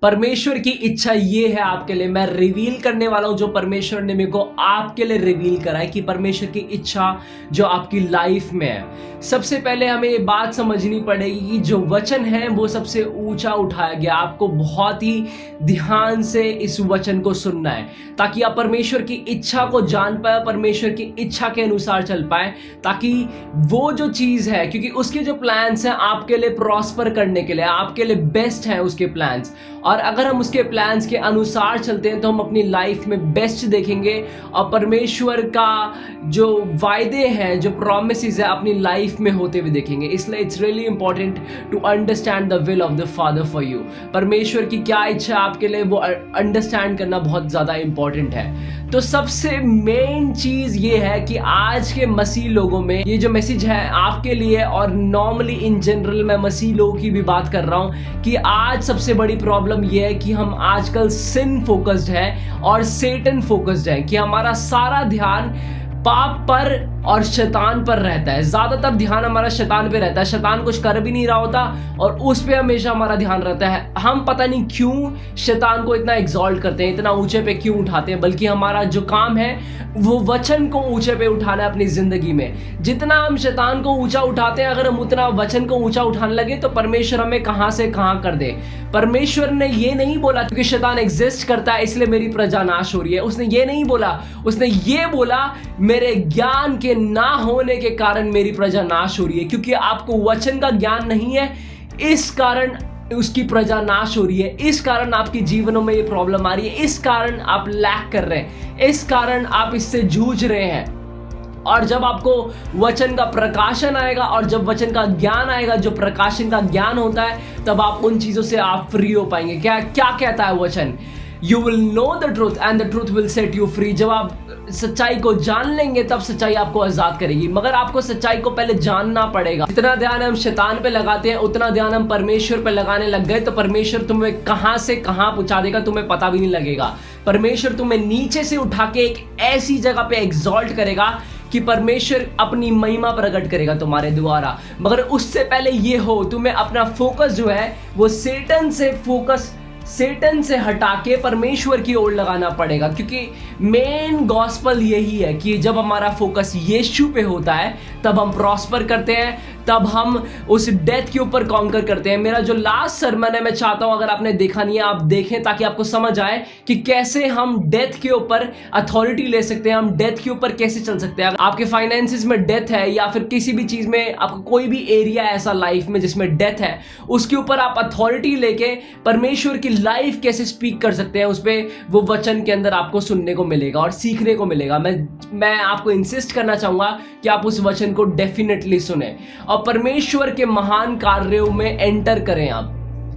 परमेश्वर की इच्छा ये है आपके लिए, मैं रिवील करने वाला हूं जो परमेश्वर ने मेरे को आपके लिए रिवील करा है कि परमेश्वर की इच्छा जो आपकी लाइफ में है। सबसे पहले हमें ये बात समझनी पड़ेगी कि जो वचन है वो सबसे ऊंचा उठाया गया। आपको बहुत ही ध्यान से इस वचन को सुनना है ताकि आप परमेश्वर की इच्छा को जान पाए, परमेश्वर की इच्छा के अनुसार चल पाए, ताकि वो जो चीज है, क्योंकि उसके जो प्लान्स हैं आपके लिए प्रॉस्पर करने के लिए, आपके लिए बेस्ट है उसके प्लान्स। और अगर हम उसके प्लान्स के अनुसार चलते हैं तो हम अपनी लाइफ में बेस्ट देखेंगे और परमेश्वर का जो वायदे हैं, जो प्रॉमिसेस है अपनी लाइफ में होते हुए देखेंगे। इसलिए it's really important to understand the will of the father for you. परमेश्वर की क्या इच्छा है आपके लिए वो अंडरस्टैंड करना बहुत ज्यादा इंपॉर्टेंट है। तो सबसे मेन चीज ये है कि आज के मसीह लोगों में ये जो मैसेज है आपके लिए, और नॉर्मली इन जनरल मैं मसीह लोगों की भी बात कर रहा हूं, कि आज सबसे बड़ी प्रॉब्लम ये है कि हम आजकल सिन फोकस्ड है और सेटन फोकस्ड है, कि हमारा सारा ध्यान पाप पर और शैतान पर रहता है। ज्यादातर ध्यान हमारा शैतान पे रहता है। शैतान कुछ कर भी नहीं रहा होता और उस पे हमेशा हमारा ध्यान रहता है। हम पता नहीं क्यों शैतान को इतना एग्जॉल्ट करते हैं, इतना ऊंचे पे क्यों उठाते हैं, बल्कि हमारा जो काम है वो वचन को ऊंचे पे उठाना है अपनी जिंदगी में। जितना हम शैतान को ऊंचा उठाते हैं, अगर हम उतना वचन को ऊंचा उठाने लगे तो परमेश्वर हमें कहां से कहां कर दे। परमेश्वर ने ये नहीं बोला क्योंकि शैतान एग्जिस्ट करता है इसलिए मेरी प्रजा नाश हो रही है। उसने ये नहीं बोला, उसने ये बोला मेरे ज्ञान के ना होने के कारण मेरी प्रजा नाश हो रही है। क्योंकि आपको वचन का ज्ञान नहीं है, इस कारण उसकी प्रजा नाश हो रही है। इस कारण आपके जीवनों में ये प्रॉब्लम आ रही है, इस कारण आप लैक कर रहे हैं, इस कारण आप इससे जूझ रहे हैं। और जब आपको वचन का प्रकाशन आएगा और जब वचन का ज्ञान आएगा, जो प्रकाशन का ज्ञान होता है, तब आप उन चीजों से आप फ्री हो पाएंगे। क्या क्या कहता है वचन? You will know the truth and the truth will set you free. जब आप सच्चाई को जान लेंगे तब सच्चाई आपको आजाद करेगी, मगर आपको सच्चाई को पहले जानना पड़ेगा। जितना ध्यान हम शैतान पे लगाते हैं उतना ध्यान हम परमेश्वर पे लगाने लग गए तो परमेश्वर तुम्हें कहां से कहां पहुंचा देगा तुम्हें पता भी नहीं लगेगा। परमेश्वर तुम्हें नीचे से उठा के एक ऐसी जगह पे एग्जॉल्ट करेगा कि परमेश्वर अपनी महिमा प्रकट करेगा तुम्हारे द्वारा। मगर उससे पहले ये हो, तुम्हें अपना फोकस जो है वो सेटन से हटा के परमेश्वर की ओर लगाना पड़ेगा। क्योंकि मेन गॉस्पल यही है कि जब हमारा फोकस यीशु पे होता है तब हम प्रॉस्पर करते हैं, तब हम उस डेथ के ऊपर कॉन्कर करते हैं। मेरा जो लास्ट सरमन है, मैं चाहता हूं अगर आपने देखा नहीं है आप देखें, ताकि आपको समझ आए कि कैसे हम डेथ के ऊपर अथॉरिटी ले सकते हैं, हम डेथ के ऊपर कैसे चल सकते हैं। अगर आपके फाइनेंसिस में डेथ है या फिर किसी भी चीज में आपको कोई भी एरिया ऐसा लाइफ में जिसमें डेथ है, उसके ऊपर आप अथॉरिटी लेके परमेश्वर की लाइफ कैसे स्पीक कर सकते हैं, उस पर वो वचन के अंदर आपको सुनने को मिलेगा और सीखने को मिलेगा। मैं आपको इंसिस्ट करना चाहूंगा कि आप उस वचन को डेफिनेटली सुने और परमेश्वर के महान कार्यों में एंटर करें आप।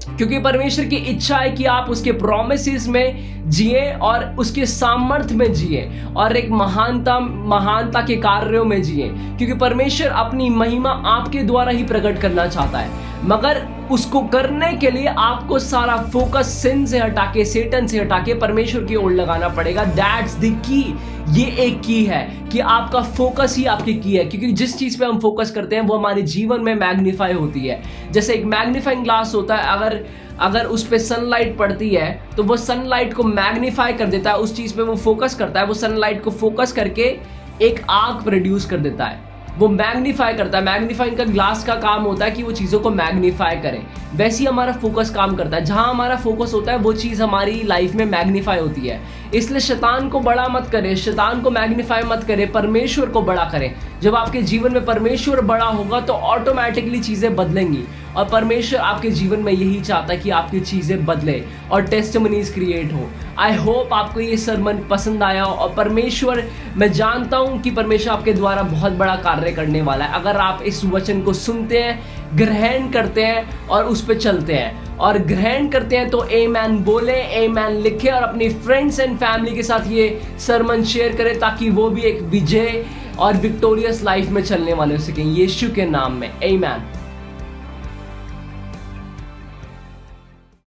क्योंकि परमेश्वर की इच्छा है कि आप उसके प्रोमिसेस में जिए और उसके सामर्थ्य में जिए और एक महानता के कार्यों में जिए। क्योंकि परमेश्वर अपनी महिमा आपके द्वारा ही प्रकट करना चाहता है, मगर उसको करने के लिए आपको सारा फोकस सिन से हटा के, सेटन से हटा के परमेश्वर की ओर लगाना पड़ेगा। That's the key. ये एक की है कि आपका फोकस ही आपकी की है। क्योंकि जिस चीज पे हम फोकस करते हैं वो हमारे जीवन में मैग्नीफाई होती है। जैसे एक मैग्नीफाइंग ग्लास होता है, अगर उस पे सनलाइट पड़ती है तो वो सनलाइट को मैग्नीफाई कर देता है, उस चीज पे वो फोकस करता है, वो सनलाइट को फोकस करके एक आग प्रोड्यूस कर देता है, वो मैग्नीफाई करता है। मैग्नीफाइंग का ग्लास का काम होता है कि वो चीजों को मैग्नीफाई करे। वैसे ही हमारा फोकस काम करता है, जहां हमारा फोकस होता है वो चीज हमारी लाइफ में मैग्नीफाई होती है। इसलिए शैतान को बड़ा मत करे, शैतान को मैग्नीफाई मत करे, परमेश्वर को बड़ा करें। जब आपके जीवन में परमेश्वर बड़ा होगा तो ऑटोमेटिकली चीजें बदलेंगी और परमेश्वर आपके जीवन में यही चाहता है कि आपकी चीजें बदले और टेस्टिमनीज क्रिएट हो। आई होप आपको ये सरमन पसंद आया हो और परमेश्वर, मैं जानता हूं कि परमेश्वर आपके द्वारा बहुत बड़ा कार्य करने वाला है अगर आप इस वचन को सुनते हैं, ग्रहण करते हैं और उस पर चलते हैं। और ग्रहण करते हैं तो आमेन बोले, आमेन लिखे और अपनी फ्रेंड्स एंड फैमिली के साथ ये सरमन शेयर करें ताकि वो भी एक विजय और विक्टोरियस लाइफ में चलने वाले हो सकें। यीशु के नाम में आमेन।